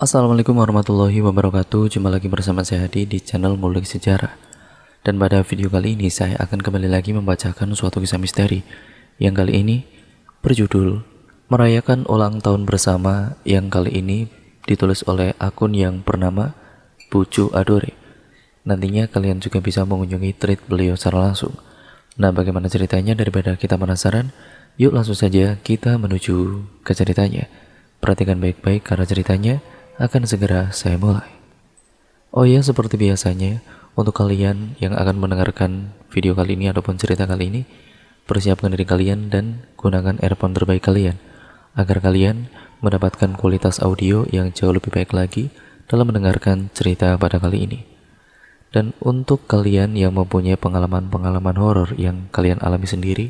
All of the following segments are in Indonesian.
Assalamualaikum warahmatullahi wabarakatuh. Jumpa lagi bersama saya Hadi di channel Ngulik Sejarah. Dan pada video kali ini saya akan kembali lagi membacakan suatu kisah misteri yang kali ini berjudul Merayakan Ulang Tahun Bersama, yang kali ini ditulis oleh akun yang bernama Pucu Adore. Nantinya kalian juga bisa mengunjungi thread beliau secara langsung. Nah, bagaimana ceritanya? Daripada kita penasaran, yuk langsung saja kita menuju ke ceritanya. Perhatikan baik-baik karena ceritanya akan segera saya mulai. Oh ya, seperti biasanya, untuk kalian yang akan mendengarkan video kali ini ataupun cerita kali ini, persiapkan diri kalian dan gunakan earphone terbaik kalian agar kalian mendapatkan kualitas audio yang jauh lebih baik lagi dalam mendengarkan cerita pada kali ini. Dan untuk kalian yang mempunyai pengalaman-pengalaman horor yang kalian alami sendiri,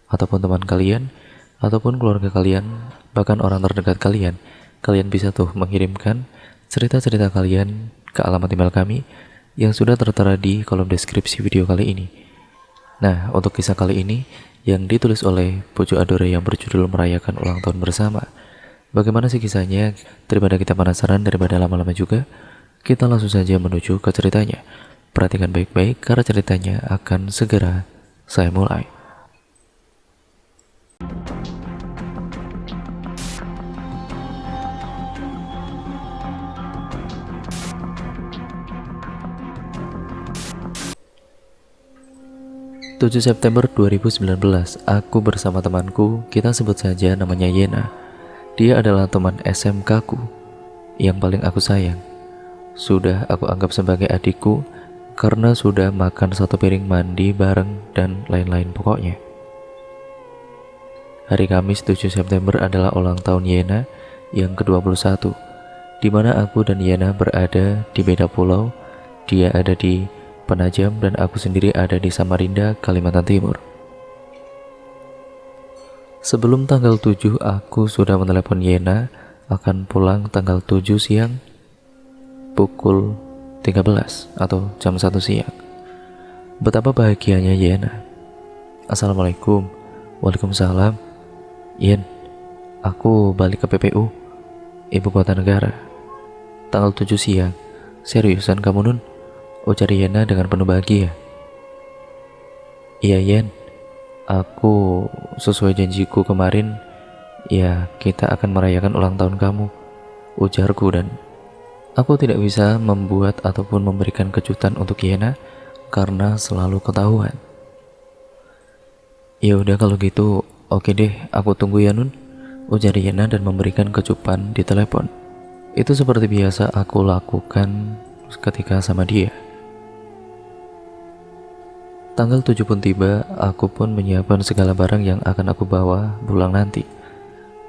ataupun teman kalian, ataupun keluarga kalian, bahkan orang terdekat kalian, kalian bisa tuh mengirimkan cerita-cerita kalian ke alamat email kami yang sudah tertera di kolom deskripsi video kali ini. Nah, untuk kisah kali ini yang ditulis oleh Pucu Adore yang berjudul Merayakan Ulang Tahun Bersama. Bagaimana sih kisahnya? Daripada kita penasaran, daripada lama-lama juga, kita langsung saja menuju ke ceritanya. Perhatikan baik-baik karena ceritanya akan segera saya mulai. (7 September 2019), aku bersama temanku, kita sebut saja namanya Yena. Dia adalah teman SMK ku yang paling aku sayang. Sudah aku anggap sebagai adikku karena sudah makan satu piring mandi bareng dan lain-lain pokoknya. Hari Kamis 7 September adalah ulang tahun Yena yang ke-21, di mana aku dan Yena berada di beda pulau. Dia ada di Penajam dan aku sendiri ada di Samarinda, Kalimantan Timur. Sebelum tanggal 7, aku sudah menelepon Yena akan pulang tanggal 7 siang pukul 13 atau jam 1 siang. Betapa bahagianya Yena. Assalamualaikum. Waalaikumsalam. Yen, aku balik ke PPU, ibu kota negara, tanggal 7 siang. Seriusan kamu, Nun? Ujar Yena dengan penuh bahagia. Iya Yen, aku sesuai janjiku kemarin, ya kita akan merayakan ulang tahun kamu, ujarku, dan aku tidak bisa membuat ataupun memberikan kejutan untuk Yena karena selalu ketahuan. Ya udah kalau gitu, oke deh, aku tunggu ya Nun, ujar Yena dan memberikan kecupan di telepon. Itu seperti biasa aku lakukan ketika sama dia. Tanggal 7 pun tiba, aku pun menyiapkan segala barang yang akan aku bawa pulang nanti,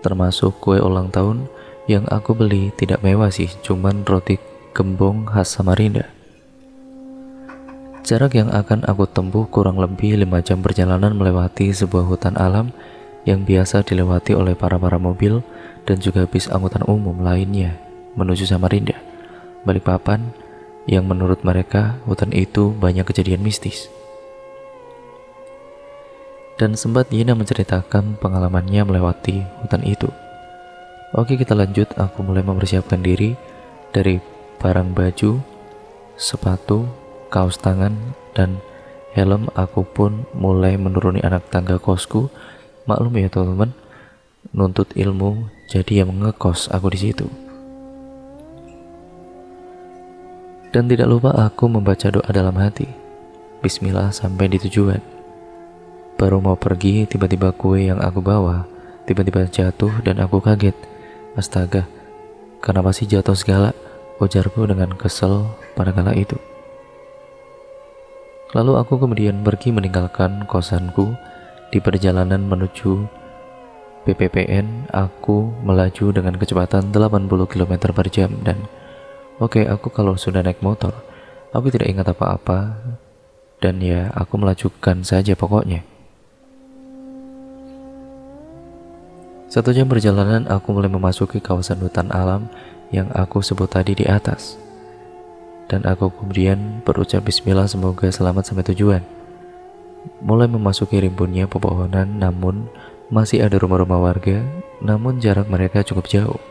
termasuk kue ulang tahun yang aku beli. Tidak mewah sih, cuman roti gembong khas Samarinda. Jarak yang akan aku tempuh kurang lebih 5 jam perjalanan melewati sebuah hutan alam yang biasa dilewati oleh para mobil dan juga bis angkutan umum lainnya menuju Samarinda, Balikpapan, yang menurut mereka hutan itu banyak kejadian mistis. Dan sempat Yena menceritakan pengalamannya melewati hutan itu. Oke, kita lanjut. Aku mulai mempersiapkan diri dari barang baju, sepatu, kaos tangan, dan helm. Aku pun mulai menuruni anak tangga kosku. Maklum ya teman-teman, nuntut ilmu, jadi yang ngekos aku di situ. Dan tidak lupa aku membaca doa dalam hati. Bismillah sampai di tujuan. Baru mau pergi, tiba-tiba kue yang aku bawa tiba-tiba jatuh dan aku kaget. Astaga, kenapa sih jatuh segala? Ujarku dengan kesel pada kala itu. Lalu aku kemudian pergi meninggalkan kosanku. Di perjalanan menuju BPPN, aku melaju dengan kecepatan 80 km per jam. Dan oke, aku kalau sudah naik motor, aku tidak ingat apa-apa. Dan ya, aku melajukan saja pokoknya. 1 jam perjalanan, aku mulai memasuki kawasan hutan alam yang aku sebut tadi di atas. Dan aku kemudian berucap bismillah, semoga selamat sampai tujuan. Mulai memasuki rimbunnya pepohonan, namun masih ada rumah-rumah warga, namun jarak mereka cukup jauh.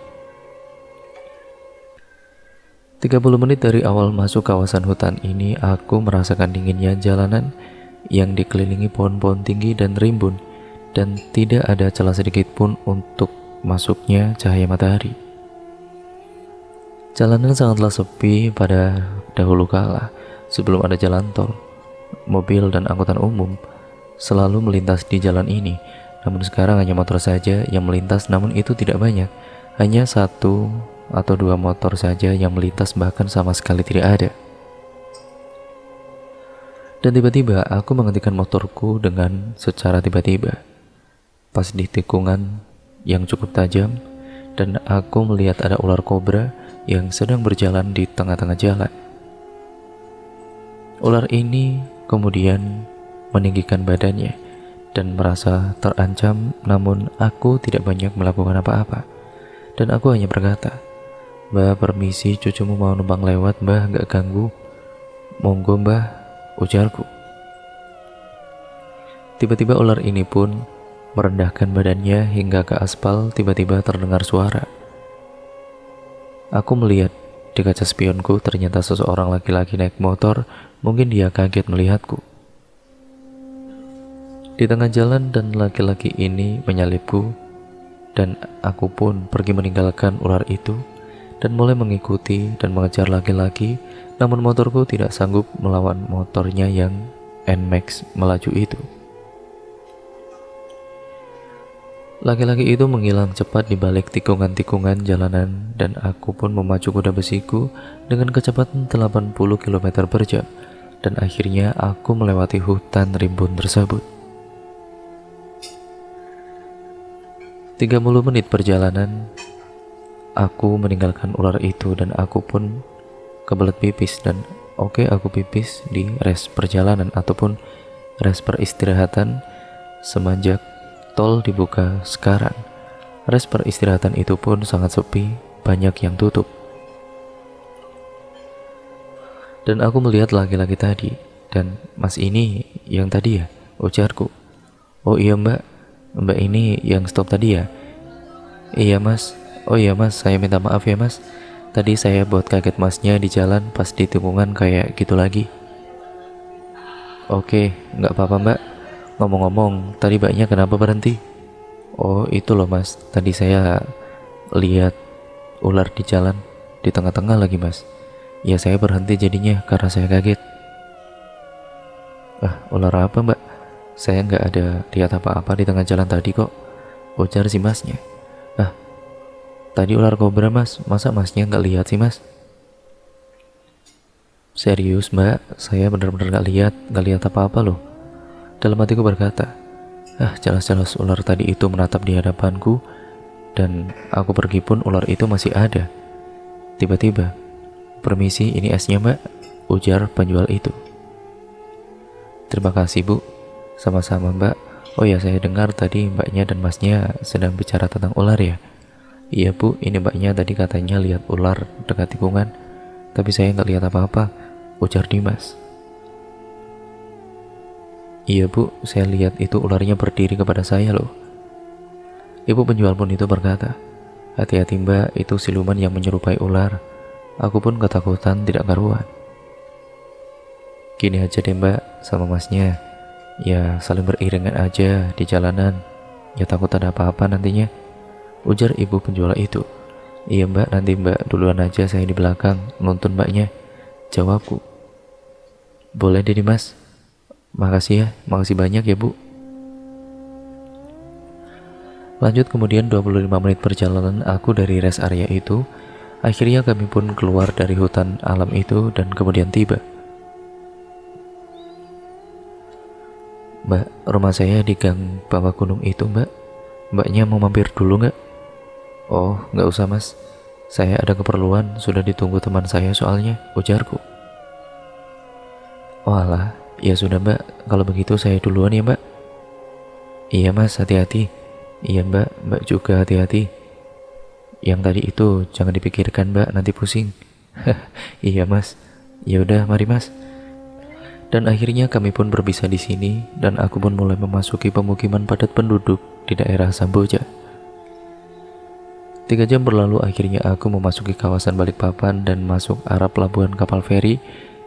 30 menit dari awal masuk kawasan hutan ini, aku merasakan dinginnya jalanan yang dikelilingi pohon-pohon tinggi dan rimbun, dan tidak ada celah sedikit pun untuk masuknya cahaya matahari. Jalanan sangatlah sepi pada dahulu kala, sebelum ada jalan tol. Mobil dan angkutan umum selalu melintas di jalan ini, namun sekarang hanya motor saja yang melintas, namun itu tidak banyak, hanya 1 atau 2 motor saja yang melintas, bahkan sama sekali tidak ada. Dan tiba-tiba aku menghentikan motorku dengan secara tiba-tiba, pas di tikungan yang cukup tajam, dan aku melihat ada ular kobra yang sedang berjalan di tengah-tengah jalan. Ular ini kemudian meninggikan badannya dan merasa terancam, namun aku tidak banyak melakukan apa-apa, dan aku hanya berkata, "Mbah, permisi, cucumu mau numpang lewat, Mbah, gak ganggu." "Monggo, Mbah," ujarku. Tiba-tiba ular ini pun merendahkan badannya hingga ke aspal. Tiba-tiba terdengar suara. Aku melihat di kaca spionku, ternyata seseorang laki-laki naik motor. Mungkin dia kaget melihatku di tengah jalan, dan laki-laki ini menyalipku, dan aku pun pergi meninggalkan ular itu dan mulai mengikuti dan mengejar laki-laki, namun motorku tidak sanggup melawan motornya yang NMAX melaju itu. Laki-laki itu menghilang cepat di balik tikungan-tikungan jalanan, dan aku pun memacu kuda besiku dengan kecepatan 80 km per jam, dan akhirnya aku melewati hutan rimbun tersebut. 30 menit perjalanan, aku meninggalkan ular itu, dan aku pun kebelet pipis. Dan aku pipis di res perjalanan ataupun res peristirahatan semenjak tol dibuka sekarang. Res peristirahatan itu pun sangat sepi, banyak yang tutup. Dan aku melihat laki-laki tadi. "Dan Mas ini yang tadi ya?" ujarku. "Oh iya Mbak, Mbak ini yang stop tadi ya?" "Iya Mas." "Oh iya Mas, saya minta maaf ya Mas, tadi saya buat kaget Masnya di jalan pas di tikungan kayak gitu lagi." "Oke, nggak apa-apa Mbak. Ngomong-ngomong, tadi Mbaknya kenapa berhenti?" "Oh itu loh Mas, tadi saya lihat ular di jalan di tengah-tengah lagi Mas. Ya saya berhenti jadinya karena saya kaget." "Ah, ular apa Mbak? Saya nggak ada lihat apa-apa di tengah jalan tadi kok," ujar si Masnya. "Ah, tadi ular kobra Mas, masa Masnya nggak lihat sih Mas?" "Serius Mbak, saya benar-benar nggak lihat apa-apa loh." Dalam hatiku berkata, "Ah, jelas-jelas ular tadi itu menatap di hadapanku, dan aku pergi pun ular itu masih ada." Tiba-tiba, "Permisi, ini esnya Mbak," ujar penjual itu. "Terima kasih Bu." "Sama-sama Mbak. Oh ya, saya dengar tadi Mbaknya dan Masnya sedang bicara tentang ular ya?" "Iya Bu, ini Mbaknya tadi katanya lihat ular dekat tikungan, tapi saya nggak lihat apa-apa," ujar Dimas. "Iya Bu, saya lihat itu ularnya berdiri kepada saya loh." Ibu penjual pun itu berkata, "Hati-hati Mbak, itu siluman yang menyerupai ular." Aku pun ketakutan tidak karuan. "Gini aja deh Mbak sama Masnya, ya saling beriringan aja di jalanan, ya takut ada apa-apa nantinya," ujar ibu penjual itu. "Iya Mbak, nanti Mbak duluan aja, saya di belakang nuntun Mbaknya," jawabku. "Boleh deh Mas. Makasih ya, makasih banyak ya Bu." Lanjut kemudian 25 menit perjalanan aku dari rest area itu. Akhirnya kami pun keluar dari hutan alam itu dan kemudian tiba. "Mbak, rumah saya di gang bawah gunung itu Mbak. Mbaknya mau mampir dulu nggak?" "Oh, nggak usah Mas. Saya ada keperluan, sudah ditunggu teman saya soalnya," ujarku. "Oh alah, ya sudah Mbak, kalau begitu saya duluan ya Mbak." "Iya Mas, hati-hati." "Iya Mbak, Mbak juga hati-hati. Yang tadi itu jangan dipikirkan Mbak, nanti pusing." "Iya Mas. Ya udah, mari Mas." Dan akhirnya kami pun berpisah di sini, dan aku pun mulai memasuki pemukiman padat penduduk di daerah Samboja. 3 jam berlalu, akhirnya aku memasuki kawasan Balikpapan dan masuk arah pelabuhan kapal feri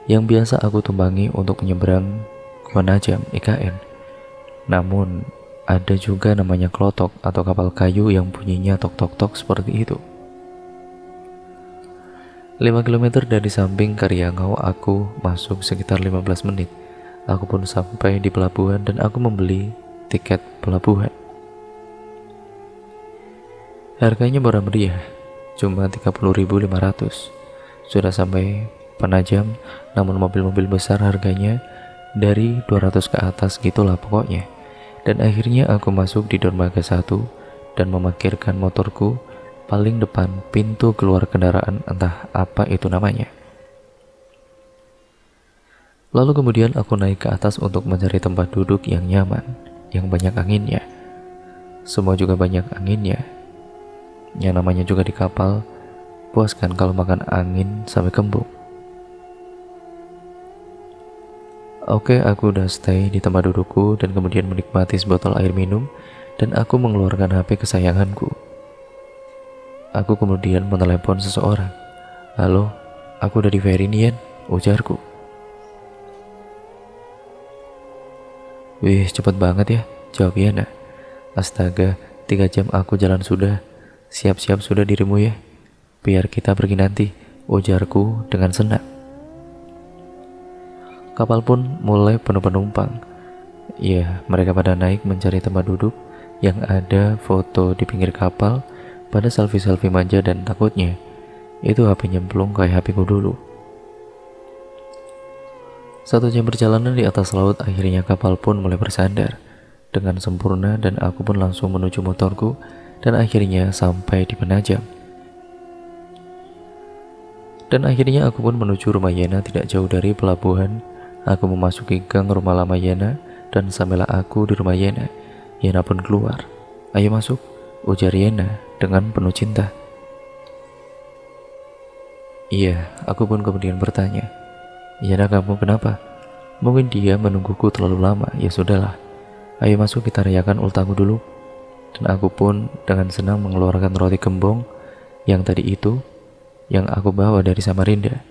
yang biasa aku tumpangi untuk menyeberang ke Penajam, IKN. Namun, ada juga namanya klotok atau kapal kayu yang bunyinya tok-tok-tok seperti itu. 5 kilometer dari samping Karyangau aku masuk sekitar 15 menit. Aku pun sampai di pelabuhan dan aku membeli tiket pelabuhan. Harganya murah meriah, cuma 30.500. Sudah sampai Penajam, namun mobil-mobil besar harganya dari 200 ke atas gitulah pokoknya. Dan akhirnya aku masuk di dermaga 1 dan memarkirkan motorku paling depan pintu keluar kendaraan, entah apa itu namanya. Lalu kemudian aku naik ke atas untuk mencari tempat duduk yang nyaman, yang banyak anginnya. Semua juga banyak anginnya. Yang namanya juga di kapal, puas kan kalau makan angin sampai kembung. Oke, aku udah stay di tempat dudukku dan kemudian menikmati sebotol air minum dan aku mengeluarkan HP kesayanganku. Aku kemudian menelepon seseorang. Halo, aku udah di ferry nih, Yen, ujarku. Wih, cepet banget ya, jawab Yana. Astaga, 3 jam aku jalan sudah. Siap-siap sudah dirimu ya. Biar kita pergi nanti, ujarku dengan senang. Kapal pun mulai penuh penumpang. Ya, mereka pada naik mencari tempat duduk yang ada foto di pinggir kapal, pada selfie-selfie manja dan takutnya itu HP nyemplung kayak HP ku dulu. 1 jam perjalanan di atas laut, akhirnya kapal pun mulai bersandar dengan sempurna dan aku pun langsung menuju motorku dan akhirnya sampai di Penajam. Dan akhirnya aku pun menuju rumah Yana tidak jauh dari pelabuhan. Aku memasuki gang rumah lama Yana dan sampailah aku di rumah Yana. Yana pun keluar. Ayo masuk, ujar Yana dengan penuh cinta. Iya, aku pun kemudian bertanya, Yana, kamu kenapa? Mungkin dia menungguku terlalu lama. Ya sudahlah, ayo masuk, kita rayakan ultaku dulu. Dan aku pun dengan senang mengeluarkan roti gembong yang tadi itu yang aku bawa dari Samarinda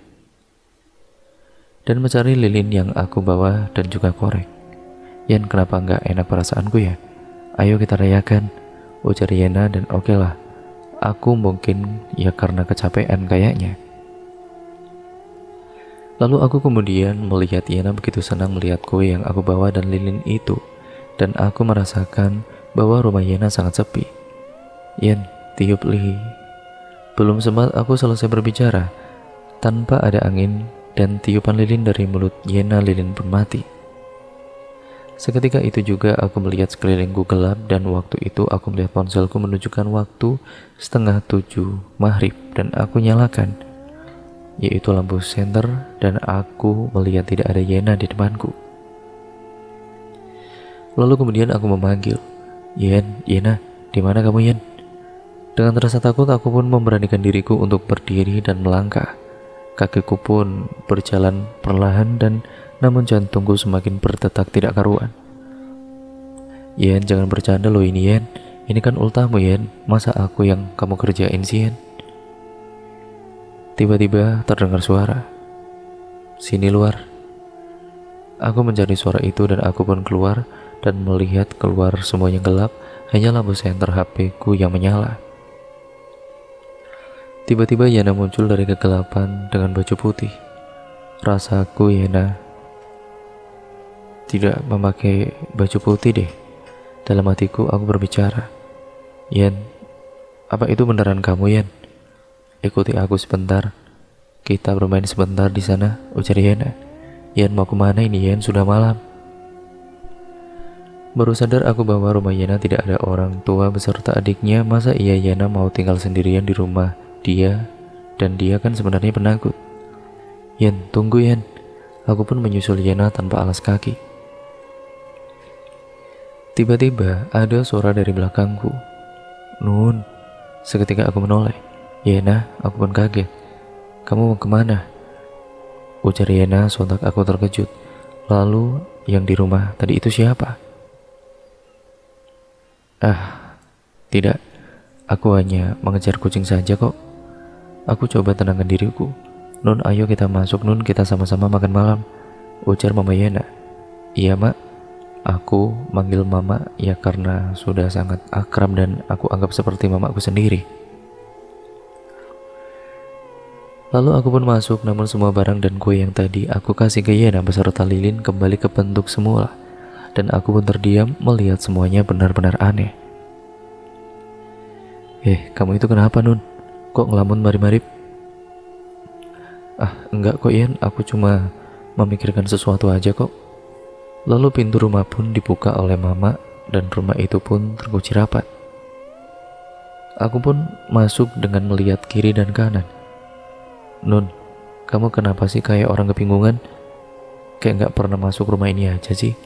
dan mencari lilin yang aku bawa dan juga korek. Yan, kenapa nggak enak perasaanku ya? Ayo kita rayakan, ujar Yana. Dan oke lah, aku mungkin ya karena kecapean kayaknya. Lalu aku kemudian melihat Yana begitu senang melihat kue yang aku bawa dan lilin itu, dan aku merasakan bahwa rumah Yana sangat sepi. Yan, tiup li. Belum sempat aku selesai berbicara, tanpa ada angin dan tiupan lilin dari mulut Yana, lilin pun mati. Seketika itu juga aku melihat sekelilingku gelap dan waktu itu aku melihat ponselku menunjukkan waktu 6:30 maghrib dan aku nyalakan, yaitu lampu senter, dan aku melihat tidak ada Yana di depanku. Lalu kemudian aku memanggil, Yen, Yana, di mana kamu, Yen? Dengan rasa takut aku pun memberanikan diriku untuk berdiri dan melangkah. Kakiku pun berjalan perlahan dan namun jantungku semakin berdetak tidak karuan. Yen, jangan bercanda loh ini, Yen. Ini kan ultamu, Yen. Masa aku yang kamu kerjain sih, Yen? Tiba-tiba terdengar suara. Sini luar. Aku mencari suara itu dan aku pun keluar dan melihat keluar semuanya gelap, hanya lampu senter HP ku yang menyala. Tiba-tiba Yana muncul dari kegelapan dengan baju putih. Rasaku Yana tidak memakai baju putih deh. Dalam hatiku aku berbicara, Yen, apa itu beneran kamu, Yen? Ikuti aku sebentar. Kita bermain sebentar di sana, ujar Yana. Yen, mau kemana ini, Yen? Sudah malam. Baru sadar aku bahwa rumah Yana tidak ada orang tua beserta adiknya. Masa iya Yana mau tinggal sendirian di rumah dia, dan dia kan sebenarnya penakut. Yen, tunggu, Yen. Aku pun menyusul Yana tanpa alas kaki. Tiba-tiba ada suara dari belakangku. Nun. Seketika aku menoleh. Yana, aku pun kaget. Kamu mau kemana? Ujar Yana, sontak aku terkejut. Lalu yang di rumah tadi itu siapa? Tidak. Aku hanya mengejar kucing saja kok. Aku coba tenangkan diriku. Nun, ayo kita masuk Nun, kita sama-sama makan malam, ujar Mama Yana. Iya mak. Aku manggil mama ya karena sudah sangat akrab dan aku anggap seperti mamaku sendiri. Lalu aku pun masuk, namun semua barang dan kue yang tadi aku kasih ke Yana beserta lilin kembali ke bentuk semula. Dan aku pun terdiam melihat semuanya benar-benar aneh. Kamu itu kenapa Nun? Kok ngelamun marip-marip? Enggak kok Yan, aku cuma memikirkan sesuatu aja kok. Lalu pintu rumah pun dibuka oleh mama dan rumah itu pun terkunci rapat. Aku pun masuk dengan melihat kiri dan kanan. Nun, kamu kenapa sih kayak orang kebingungan? Kayak gak pernah masuk rumah ini aja sih,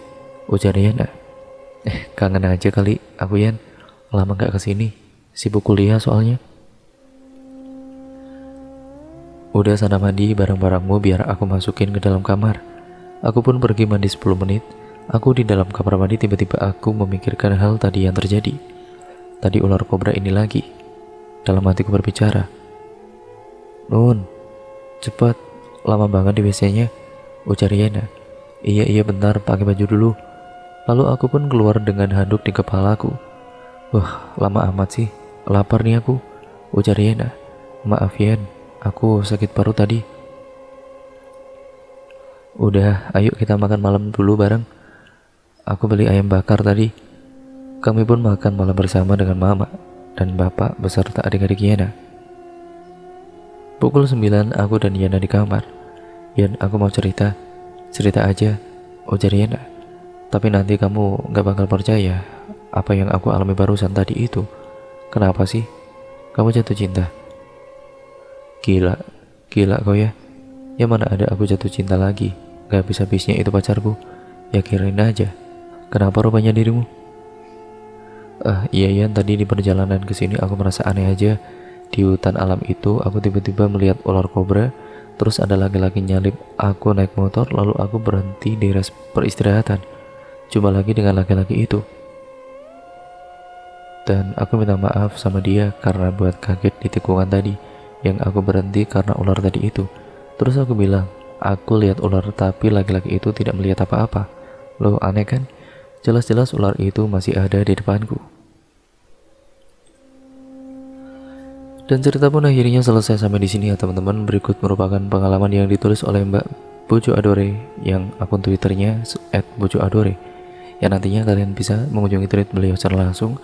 ujar Yana. Kangen aja kali aku Yan, lama gak kesini, sibuk kuliah soalnya. Udah sana mandi barang-barangmu biar aku masukin ke dalam kamar. Aku pun pergi mandi 10 menit. Aku di dalam kamar mandi tiba-tiba aku memikirkan hal tadi yang terjadi. Tadi ular kobra ini lagi. Dalam hatiku berbicara. Nun, cepat, lama banget di WC-nya, ujar Yana. Iya bentar, pakai baju dulu. Lalu aku pun keluar dengan handuk di kepalaku. Wah, lama amat sih, lapar nih aku, ujar Yana. Maaf Yan, aku sakit paru tadi. Udah, ayo kita makan malam dulu bareng. Aku beli ayam bakar tadi. Kami pun makan malam bersama dengan mama dan bapak beserta adik-adik Yana. Pukul 9 aku dan Yana di kamar. Yan, aku mau cerita. Cerita aja, ujar Yana. Tapi nanti kamu gak bakal percaya apa yang aku alami barusan tadi itu. Kenapa sih? Kamu jatuh cinta? Gila kau ya. Ya mana ada aku jatuh cinta lagi. Gak habis-habisnya itu pacarku. Ya kirain aja. Kenapa rupanya dirimu? Iya Yan, tadi di perjalanan ke sini aku merasa aneh aja. Di hutan alam itu aku tiba-tiba melihat ular kobra. Terus ada laki-laki nyalip aku naik motor. Lalu aku berhenti di res peristirahatan. Jumpa lagi dengan laki-laki itu. Dan aku minta maaf sama dia karena buat kaget di tikungan tadi. Yang aku berhenti karena ular tadi itu. Terus aku bilang, aku lihat ular tapi laki-laki itu tidak melihat apa-apa. Loh, aneh kan? Jelas-jelas ular itu masih ada di depanku. Dan cerita pun akhirnya selesai sampai di sini ya teman-teman. Berikut merupakan pengalaman yang ditulis oleh Mbak Bojo Adore yang akun Twitternya @bojoadore. Yang nantinya kalian bisa mengunjungi tweet beliau secara langsung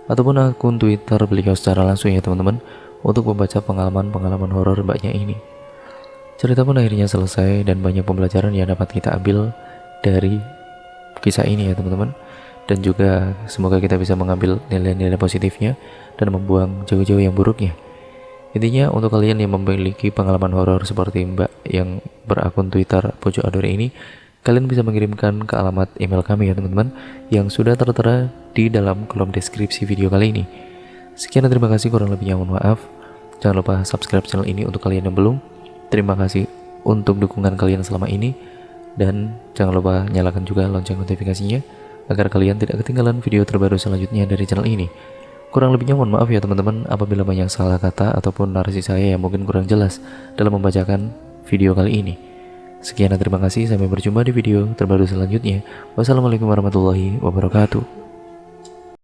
ataupun akun Twitter beliau secara langsung ya teman-teman untuk membaca pengalaman-pengalaman horor mbaknya ini. Cerita pun akhirnya selesai dan banyak pembelajaran yang dapat kita ambil dari kisah ini ya teman-teman. Dan juga semoga kita bisa mengambil nilai-nilai positifnya dan membuang jauh-jauh yang buruknya. Intinya untuk kalian yang memiliki pengalaman horor seperti mbak yang berakun Twitter Bojo Adore ini, kalian bisa mengirimkan ke alamat email kami ya teman-teman yang sudah tertera di dalam kolom deskripsi video kali ini. Sekian dan terima kasih, kurang lebihnya mohon maaf. Jangan lupa subscribe channel ini untuk kalian yang belum. Terima kasih untuk dukungan kalian selama ini. Dan jangan lupa nyalakan juga lonceng notifikasinya agar kalian tidak ketinggalan video terbaru selanjutnya dari channel ini. Kurang lebihnya mohon maaf ya teman-teman apabila banyak salah kata ataupun narasi saya yang mungkin kurang jelas dalam membacakan video kali ini. Sekian dan terima kasih, sampai berjumpa di video terbaru selanjutnya. Wassalamualaikum warahmatullahi wabarakatuh.